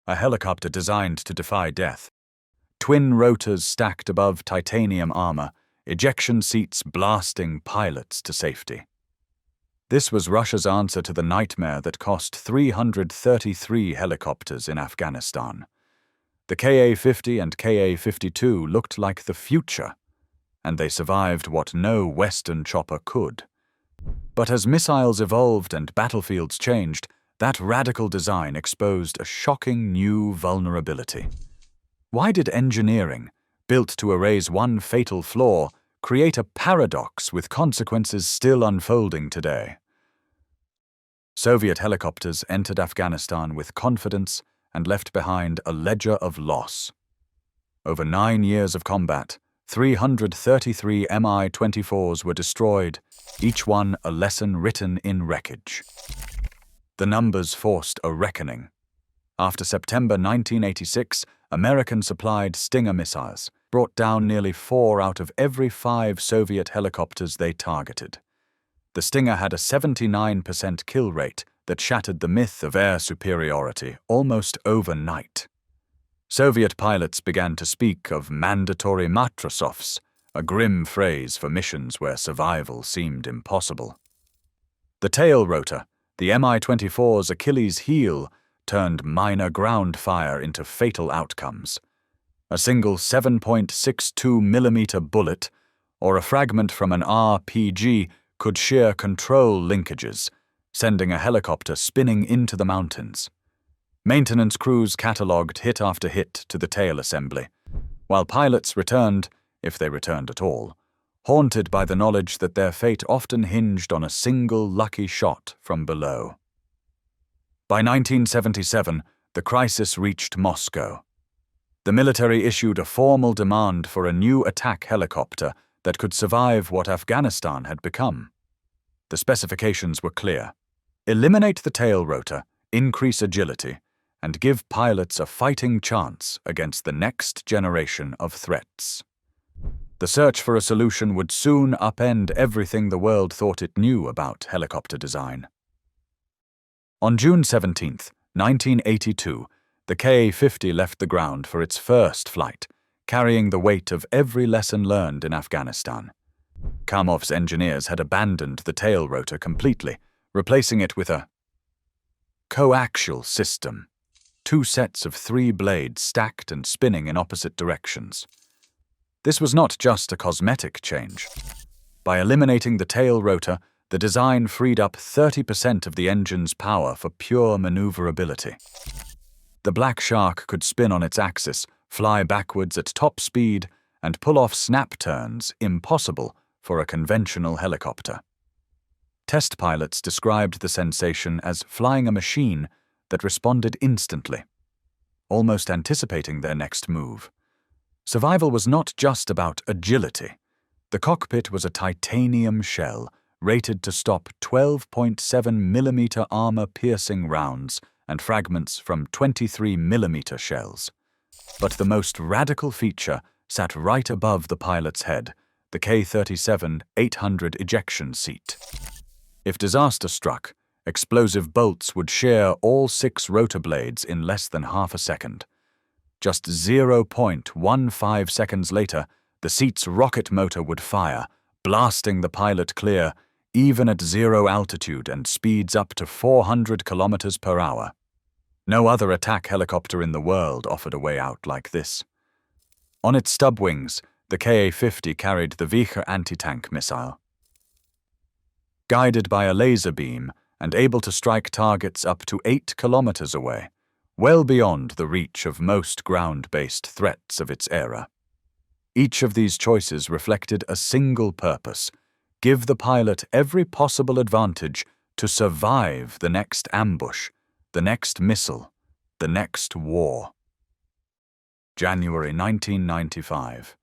a helicopter designed to defy death. Twin rotors stacked above titanium armor, ejection seats blasting pilots to safety. This was Russia's answer to the nightmare that cost 333 helicopters in Afghanistan. The Ka-50 and Ka-52 looked like the future, and they survived what no Western chopper could. But as missiles evolved and battlefields changed, that radical design exposed a shocking new vulnerability. Why did engineering, built to erase one fatal flaw, create a paradox with consequences still unfolding today? Soviet helicopters entered Afghanistan with confidence and left behind a ledger of loss. Over 9 years of combat, 333 Mi-24s were destroyed, each one a lesson written in wreckage. The numbers forced a reckoning. After September 1986, American-supplied Stinger missiles brought down nearly 4 out of every 5 Soviet helicopters they targeted. The Stinger had a 79% kill rate that shattered the myth of air superiority almost overnight. Soviet pilots began to speak of mandatory matrosovs, a grim phrase for missions where survival seemed impossible. The tail rotor, the Mi-24's Achilles heel, turned minor ground fire into fatal outcomes. A single 7.62mm bullet, or a fragment from an RPG, could shear control linkages, sending a helicopter spinning into the mountains. Maintenance crews catalogued hit after hit to the tail assembly, while pilots returned, if they returned at all, haunted by the knowledge that their fate often hinged on a single lucky shot from below. By 1977, the crisis reached Moscow. The military issued a formal demand for a new attack helicopter that could survive what Afghanistan had become. The specifications were clear: eliminate the tail rotor, increase agility, and give pilots a fighting chance against the next generation of threats. The search for a solution would soon upend everything the world thought it knew about helicopter design. On June 17, 1982, the Ka-50 left the ground for its first flight, carrying the weight of every lesson learned in Afghanistan. Kamov's engineers had abandoned the tail rotor completely, replacing it with a coaxial system, 2 sets of 3 blades stacked and spinning in opposite directions. This was not just a cosmetic change. By eliminating the tail rotor, the design freed up 30% of the engine's power for pure maneuverability. The Black Shark could spin on its axis, fly backwards at top speed, and pull off snap turns impossible for a conventional helicopter. Test pilots described the sensation as flying a machine that responded instantly, almost anticipating their next move. Survival was not just about agility. The cockpit was a titanium shell rated to stop 12.7mm armor-piercing rounds and fragments from 23mm shells. But the most radical feature sat right above the pilot's head, the K-37-800 ejection seat. If disaster struck, explosive bolts would shear all 6 rotor blades in less than half a second. Just 0.15 seconds later, the seat's rocket motor would fire, blasting the pilot clear, even at 0 altitude and speeds up to 400 kilometers per hour. No other attack helicopter in the world offered a way out like this. On its stub wings, the Ka-50 carried the Vichar anti-tank missile. Guided by a laser beam and able to strike targets up to 8 kilometers away, well beyond the reach of most ground-based threats of its era. Each of these choices reflected a single purpose: give the pilot every possible advantage to survive the next ambush, the next missile, the next war. January 1995,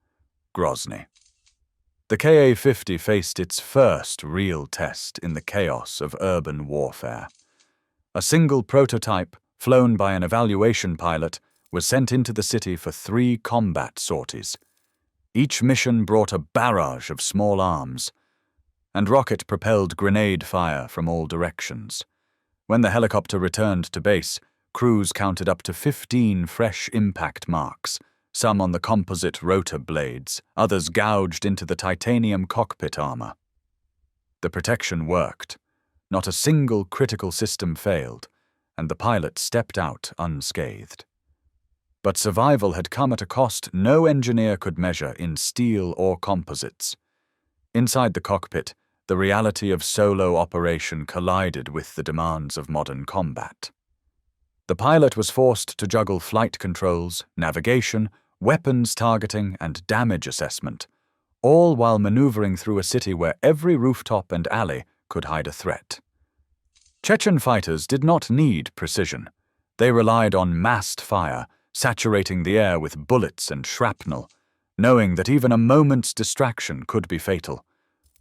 Grozny. The Ka-50 faced its first real test in the chaos of urban warfare. A single prototype, flown by an evaluation pilot, was sent into the city for 3 combat sorties. Each mission brought a barrage of small arms, and rocket-propelled grenade fire from all directions. When the helicopter returned to base, crews counted up to 15 fresh impact marks, some on the composite rotor blades, others gouged into the titanium cockpit armor. The protection worked. Not a single critical system failed, and the pilot stepped out unscathed. But survival had come at a cost no engineer could measure in steel or composites. Inside the cockpit, the reality of solo operation collided with the demands of modern combat. The pilot was forced to juggle flight controls, navigation, weapons targeting, and damage assessment, all while maneuvering through a city where every rooftop and alley could hide a threat. Chechen fighters did not need precision. They relied on massed fire, saturating the air with bullets and shrapnel, knowing that even a moment's distraction could be fatal.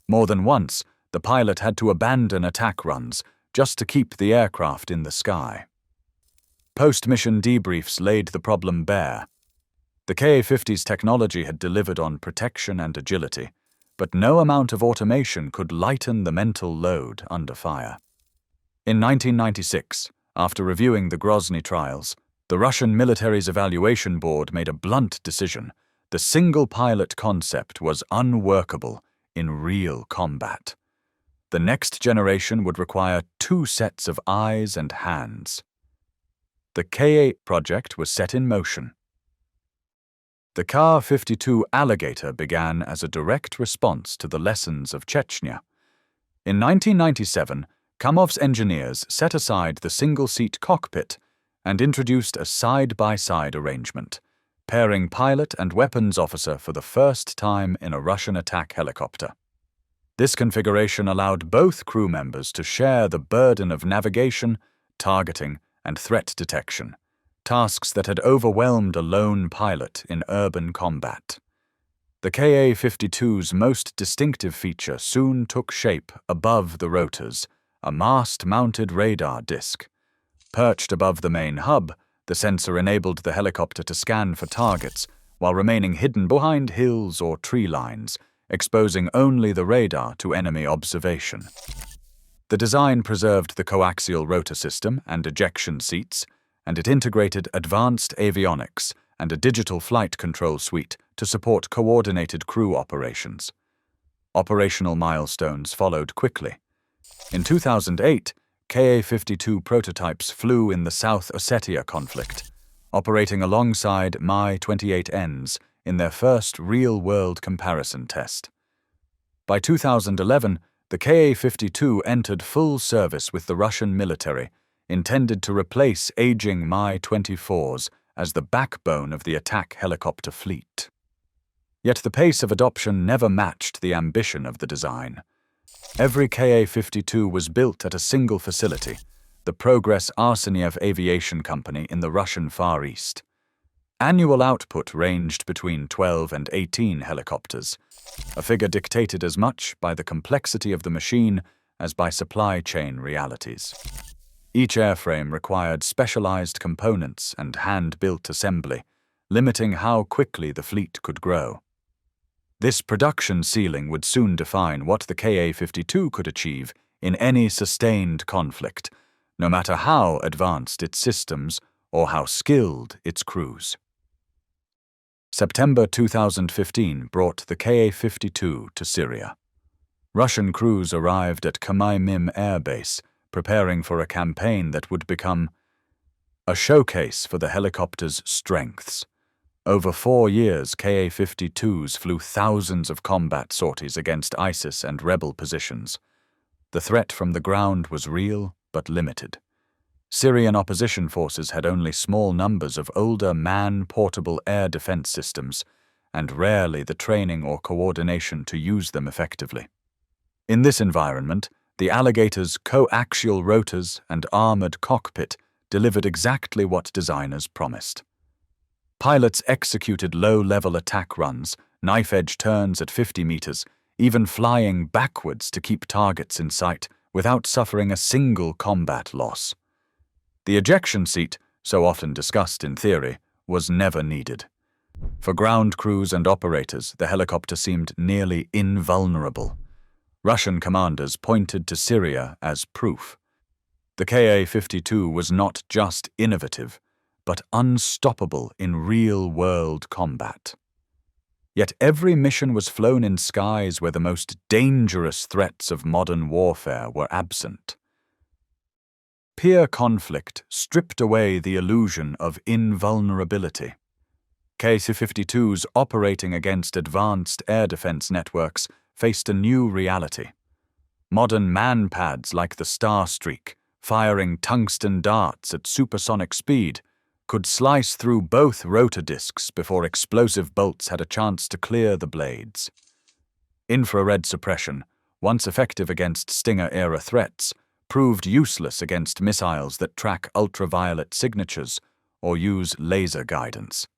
More than once, the pilot had to abandon attack runs just to keep the aircraft in the sky. Post-mission debriefs laid the problem bare. The Ka-50's technology had delivered on protection and agility, but no amount of automation could lighten the mental load under fire. In 1996, after reviewing the Grozny trials, the Russian military's evaluation board made a blunt decision. The single-pilot concept was unworkable in real combat. The next generation would require 2 sets of eyes and hands. The Ka project was set in motion. The Ka-52 Alligator began as a direct response to the lessons of Chechnya. In 1997, Kamov's engineers set aside the single-seat cockpit and introduced a side-by-side arrangement, pairing pilot and weapons officer for the first time in a Russian attack helicopter. This configuration allowed both crew members to share the burden of navigation, targeting, and threat detection, tasks that had overwhelmed a lone pilot in urban combat. The Ka-52's most distinctive feature soon took shape above the rotors, a mast-mounted radar disc. Perched above the main hub, the sensor enabled the helicopter to scan for targets while remaining hidden behind hills or tree lines, exposing only the radar to enemy observation. The design preserved the coaxial rotor system and ejection seats, and it integrated advanced avionics and a digital flight control suite to support coordinated crew operations. Operational milestones followed quickly. In 2008, Ka-52 prototypes flew in the South Ossetia conflict, operating alongside Mi-28Ns in their first real-world comparison test. By 2011, the Ka-52 entered full service with the Russian military, intended to replace aging Mi-24s as the backbone of the attack helicopter fleet. Yet the pace of adoption never matched the ambition of the design. Every Ka-52 was built at a single facility, the Progress Arseniev Aviation Company in the Russian Far East. Annual output ranged between 12 and 18 helicopters, a figure dictated as much by the complexity of the machine as by supply chain realities. Each airframe required specialized components and hand-built assembly, limiting how quickly the fleet could grow. This production ceiling would soon define what the Ka-52 could achieve in any sustained conflict, no matter how advanced its systems or how skilled its crews. September 2015 brought the Ka-52 to Syria. Russian crews arrived at Khmeimim Air Base, preparing for a campaign that would become a showcase for the helicopter's strengths. Over 4 years, Ka-52s flew thousands of combat sorties against ISIS and rebel positions. The threat from the ground was real but limited. Syrian opposition forces had only small numbers of older man-portable air defense systems, and rarely the training or coordination to use them effectively. In this environment, the Alligator's coaxial rotors and armored cockpit delivered exactly what designers promised. Pilots executed low-level attack runs, knife-edge turns at 50 meters, even flying backwards to keep targets in sight without suffering a single combat loss. The ejection seat, so often discussed in theory, was never needed. For ground crews and operators, the helicopter seemed nearly invulnerable. Russian commanders pointed to Syria as proof. The Ka-52 was not just innovative, but unstoppable in real-world combat. Yet every mission was flown in skies where the most dangerous threats of modern warfare were absent. Peer conflict stripped away the illusion of invulnerability. Ka-52s operating against advanced air defense networks faced a new reality. Modern man-pads like the Starstreak, firing tungsten darts at supersonic speed, could slice through both rotor discs before explosive bolts had a chance to clear the blades. Infrared suppression, once effective against Stinger-era threats, proved useless against missiles that track ultraviolet signatures or use laser guidance.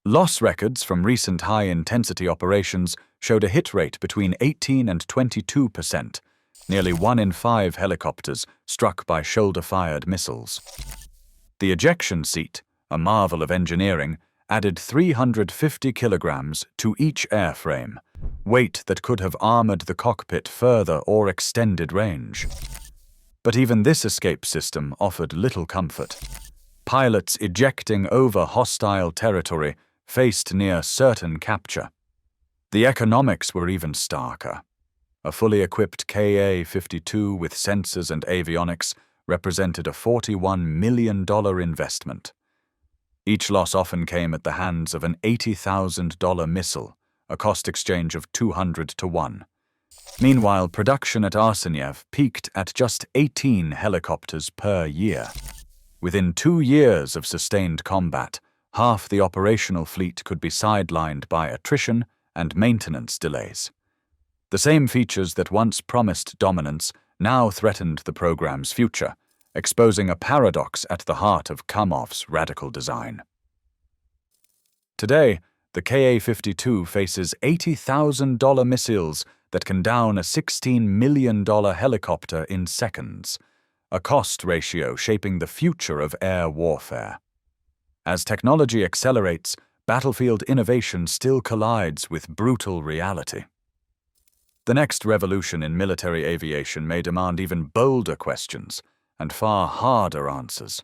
Loss records from recent high-intensity operations showed a hit rate between 18 and 22%, nearly 1 in 5 helicopters struck by shoulder-fired missiles. The ejection seat, a marvel of engineering, added 350 kilograms to each airframe, weight that could have armored the cockpit further or extended range. But even this escape system offered little comfort. Pilots ejecting over hostile territory faced near certain capture. The economics were even starker. A fully equipped Ka-52 with sensors and avionics represented a $41 million investment. Each loss often came at the hands of an $80,000 missile, a cost exchange of 200 to 1. Meanwhile, production at Arseniev peaked at just 18 helicopters per year. Within 2 years of sustained combat, half the operational fleet could be sidelined by attrition and maintenance delays. The same features that once promised dominance now threatened the program's future, exposing a paradox at the heart of Kamov's radical design. Today, the Ka-52 faces $80,000 missiles that can down a $16 million helicopter in seconds, a cost ratio shaping the future of air warfare. As technology accelerates, battlefield innovation still collides with brutal reality. The next revolution in military aviation may demand even bolder questions and far harder answers.